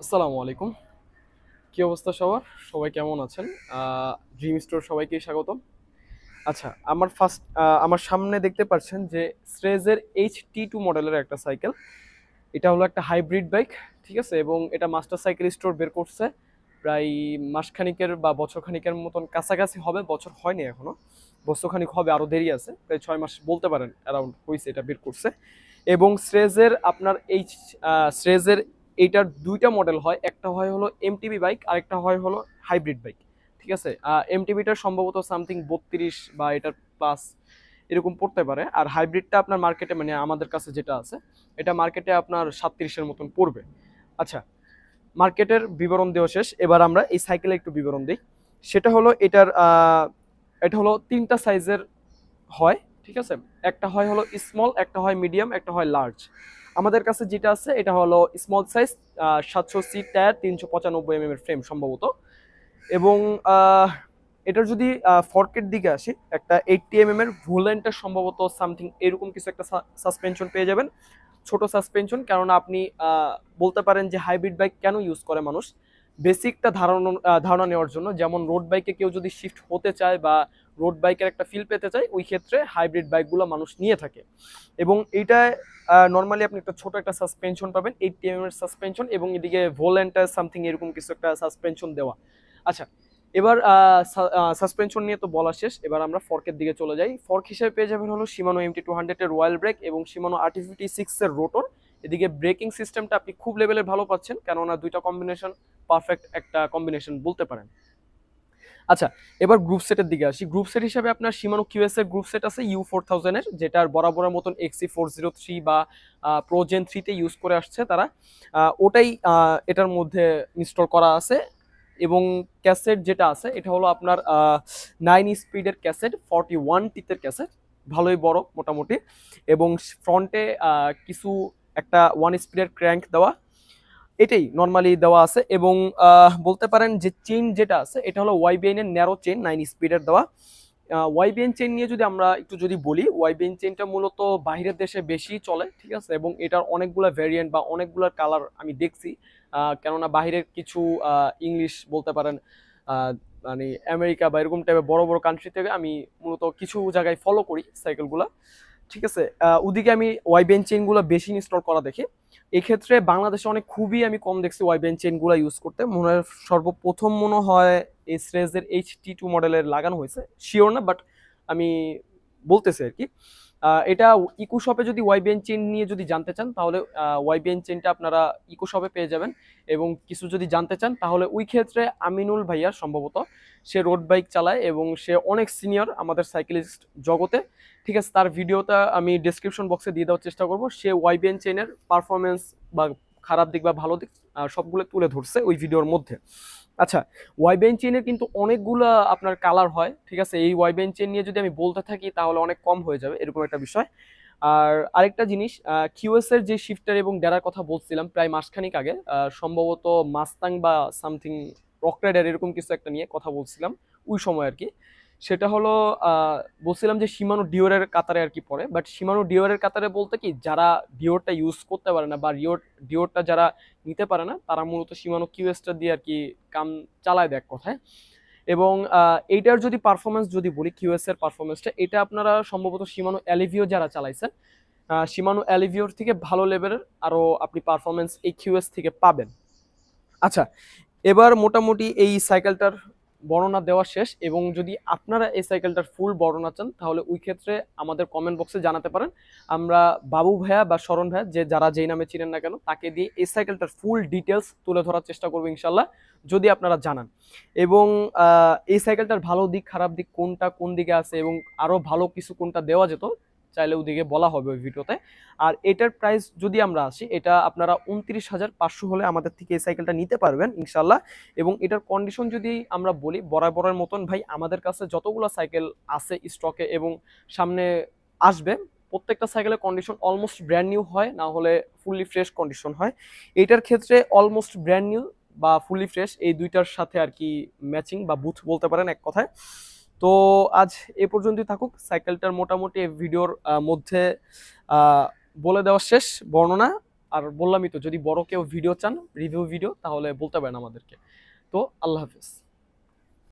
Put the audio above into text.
আসসালামু আলাইকুম। কি অবস্থা সবার? সবাই কেমন আছেন? ড্রিম স্টোর সবাইকে স্বাগতম। আচ্ছা, আমার সামনে দেখতে পাচ্ছেন যে স্ট্রেজের HT2 মডেলের একটা সাইকেল। এটা হলো একটা হাইব্রিড বাইক, ঠিক আছে? এবং এটা মাস্টার সাইকেল স্টোর বের করছে। প্রায় মাসখানেকের বা বছরখানেকের মতন কাছাকাছি হবে, বছর হয়নি এখনো। বছরখানেক হবে, আরো দেরি আছে। প্রায় 6 মাস বলতে পারেন অ্যারাউন্ড হইছে এটা বের করছে। এবং স্ট্রেজের এইটার দুইটা মডেল হয়, একটা হয় হলো এমটিবি বাইক আর একটা হয় হলো হাইব্রিড বাইক, ঠিক আছে? এমটিবিটা সম্ভবত সামথিং 32 বা এটার প্লাস এরকম পড়তে পারে, আর হাইব্রিডটা আপনার মার্কেটে মানে আমাদের কাছে যেটা আছে এটা মার্কেটে আপনার 37-এর মতন পড়বে। আচ্ছা, মার্কেটের বিবরণ দেওয়া শেষ, এবার আমরা এই সাইকেলের একটু বিবরণ দিই। সেটা হলো এটা হলো তিনটা সাইজের হয়, ঠিক আছে? একটা হয় হলো স্মল, একটা হয় মিডিয়াম, একটা হয় লার্জ। আমাদের কাছে যেটা আছে এটা হলো স্মল সাইজ, 700 সি টায়ার, 395 এর ফ্রেম সম্ভবত। এবং এটার যদি ফর্কের দিকে আসি, একটা 80 এর ভুলেন্টটা সম্ভবত সামথিং এরকম কিছু একটা সাসপেনশন পেয়ে যাবেন, ছোট সাসপেনশন। কারণ আপনি বলতে পারেন যে হাইব্রিড বাইক কেন ইউজ করে মানুষ, বেসিকটা ধারণা নেওয়ার জন্য। যেমন রোড বাইকে কেউ যদি শিফট হতে চায় বা রোড বাইকের একটা ফিল পেতে চায়, ওই ক্ষেত্রে হাইব্রিড বাইকগুলো মানুষ নিয়ে থাকে। এবং এইটায় নর্মালি আপনি একটা ছোট একটা সাসপেনশন পাবেন, 80 এর সাসপেনশন, এবং এদিকে ভোলেন্টা সামথিং এরকম কিছু একটা সাসপেনশন দেওয়া। আচ্ছা, এবার সাসপেনশন নিয়ে তো বলা শেষ, এবার আমরা ফর্কের দিকে চলে যাই। ফর্ক হিসেবে পেয়ে যাবেন হলো শিমানো MT200 এর রয়্যাল ব্রেক এবং শিমানো RT56 এর রোটর। এদিকে ব্রেকিং সিস্টেমটা আপনি খুব লেভেলের ভালো পাচ্ছেন, কেননা দুইটা কম্বিনেশন পারফেক্ট একটা কম্বিনেশন বলতে পারেন। আচ্ছা, এবার গ্রুপ সেটের দিকে আসি। গ্রুপ সেট হিসাবে আপনার শিমানো কিউএস এর গ্রুপ সেট আছে U4000 এর, যেটার বরাবরের মতন XC403 বা প্রোজেন 3 তে ইউজ করে আসছে তারা। ওটাই এটার মধ্যে ইনস্টল করা আছে। এবং ক্যাসেট যেটা আছে এটা হলো আপনার 9 স্পিডের ক্যাসেট, 41 টিতের ক্যাসেট, ভালোই বড় মোটামুটি। এবং ফ্রন্টে কিছু একটা 1 স্পিডের ক্র্যাঙ্ক দেওয়া, এটাই নর্মালি দেওয়া আছে। এবং বলতে পারেন যে চেইন যেটা আছে এটা হলো ওয়াইবিএন এর ন্যারো চেইন, 9 স্পিডের দেওয়া। ওয়াইবিএন চেইন নিয়ে যদি আমরা একটু যদি বলি, ওয়াইবিএন চেইনটা মূলত বাইরের দেশে বেশি চলে, ঠিক আছে? এবং এটার অনেকগুলো ভ্যারিয়েন্ট বা অনেকগুলো কালার আমি দেখছি। কেননা বাইরের কিছু ইংলিশ বলতে পারেন, আহ, মানে আমেরিকা বা এরকম টাইপের বড় বড় কান্ট্রি থেকে আমি মূলত কিছু জায়গায় ফলো করি সাইকেলগুলো, ঠিক আছে? ওদিকে আমি ওয়াইবিএন চেইনগুলো বেশি ইনস্টল করা দেখি। এক্ষেত্রে বাংলাদেশে অনেক খুবই আমি কম দেখছি ওয়াইবিএন চেইনগুলো ইউজ করতে। মনে হয় সর্বপ্রথম মনে হয় এই সিরিজের HT2 মডেলের লাগানো হয়েছে, শিওর না, বাট আমি বলতেছি আর কি। এটা ইকো শপে যদি ওয়াইবিএন চেইন নিয়ে যদি জানতে চান, তাহলে ওয়াইবিএন চেইনটা আপনারা ইকো শপে পেয়ে যাবেন। এবং কিছু যদি জানতে চান, তাহলে ওই ক্ষেত্রে আমিনুল ভাইয়া সম্ভবত, সে রোড বাইক চালায় এবং সে অনেক সিনিয়র আমাদের সাইকেলিস্ট জগতে, ঠিক আছে? তার ভিডিওটা আমি ডেসক্রিপশন বক্সে দিয়ে দেওয়ার চেষ্টা করব। সে ওয়াইবিএন চেইনের পারফরমেন্স বা খারাপ দিক বা ভালো দিক সবগুলো তুলে ধরছে ওই ভিডিওর মধ্যে। আচ্ছা, ওয়াইবিএন চেইনের কিন্তু অনেকগুলো আপনার কালার হয়, ঠিক আছে? এই ওয়াইবিএন চেইন নিয়ে যদি আমি বলতে থাকি তাহলে অনেক কম হয়ে যাবে, এরকম একটা বিষয়। আর আরেকটা জিনিস, কিউএস এর যে শিফটার এবং ডেরার কথা বলছিলাম প্রায় মাসখানেক আগে, সম্ভবত মাস্তাং বা সামথিং রক রাইডার এরকম কিছু একটা নিয়ে কথা বলছিলাম ওই সময় আর কি। সেটা হলো আহ, বলছিলাম যে শিমানো ডিওরের কাতারে আর কি পড়ে, বাট শিমানো ডিওরের কাতারে বলতে কি, যারা ডিওরটা ইউজ করতে পারে না বা ডিওরটা যারা নিতে পারে না, তারা মূলত শিমানো কিউএসটা দিয়ে আর কি কাম চালায় দেয় এক কথায়। এবং এইটার যদি পারফরমেন্স যদি বলি, কিউএস এর পারফরমেন্সটা, এটা আপনারা সম্ভবত শিমানো অ্যালিভিও যারা চালাইছেন, শিমানো অ্যালিভিওর থেকে ভালো লেভেলের আরো আপনি পারফরমেন্স এই কিউএস থেকে পাবেন। আচ্ছা, এবার মোটামুটি এই সাইকেলটার বর্ণনা দেওয়া শেষ। এবং যদি আপনারা এই সাইকেলটার ফুল বর্ণনা চান, তাহলে ওই ক্ষেত্রে আমাদের কমেন্ট বক্সে জানাতে পারেন। আমরা বাবু ভাইয়া বা শরণ ভাইয়া, যে যারা যেই নামে চিনেন না কেন, তাকে দিয়ে এই সাইকেলটার ফুল ডিটেলস তুলে ধরার চেষ্টা করবো ইনশাল্লাহ, যদি আপনারা জানান। এবং এই সাইকেলটার ভালো দিক খারাপ দিক কোনটা, কোন দিকে আছে, এবং আরো ভালো কিছু কোনটা দেওয়া যেত, চাইলে ওদিকে বলা হবে ওই ভিডিওতে। আর এটার প্রাইস যদি আমরা আসি, এটা আপনারা 29,500 হলে আমাদের থেকে এই সাইকেলটা নিতে পারবেন ইনশাল্লাহ। এবং এটার কন্ডিশন যদি আমরা বলি, বরাবরের মতন ভাই আমাদের কাছে যতগুলো সাইকেল আছে স্টকে এবং সামনে আসবে, প্রত্যেকটা সাইকেলের কন্ডিশন অলমোস্ট ব্র্যান্ড নিউ হয়, না হলে ফুললি ফ্রেশ কন্ডিশন হয়। এইটার ক্ষেত্রে অলমোস্ট ব্র্যান্ড নিউ বা ফুললি ফ্রেশ এই দুইটার সাথে আর কি ম্যাচিং বা বুথ বলতে পারেন এক কথায়। তো আজ এ পর্যন্তই থাকুক। সাইকেলটার মোটামুটি ভিডিওর মধ্যে আহ, বলে দেওয়া শেষ বর্ণনা। আর বললামই তো, যদি বড় কেউ ভিডিও চান, রিভিউ ভিডিও, তাহলে বলতে পারেন আমাদেরকে। তো আল্লাহ হাফেজ।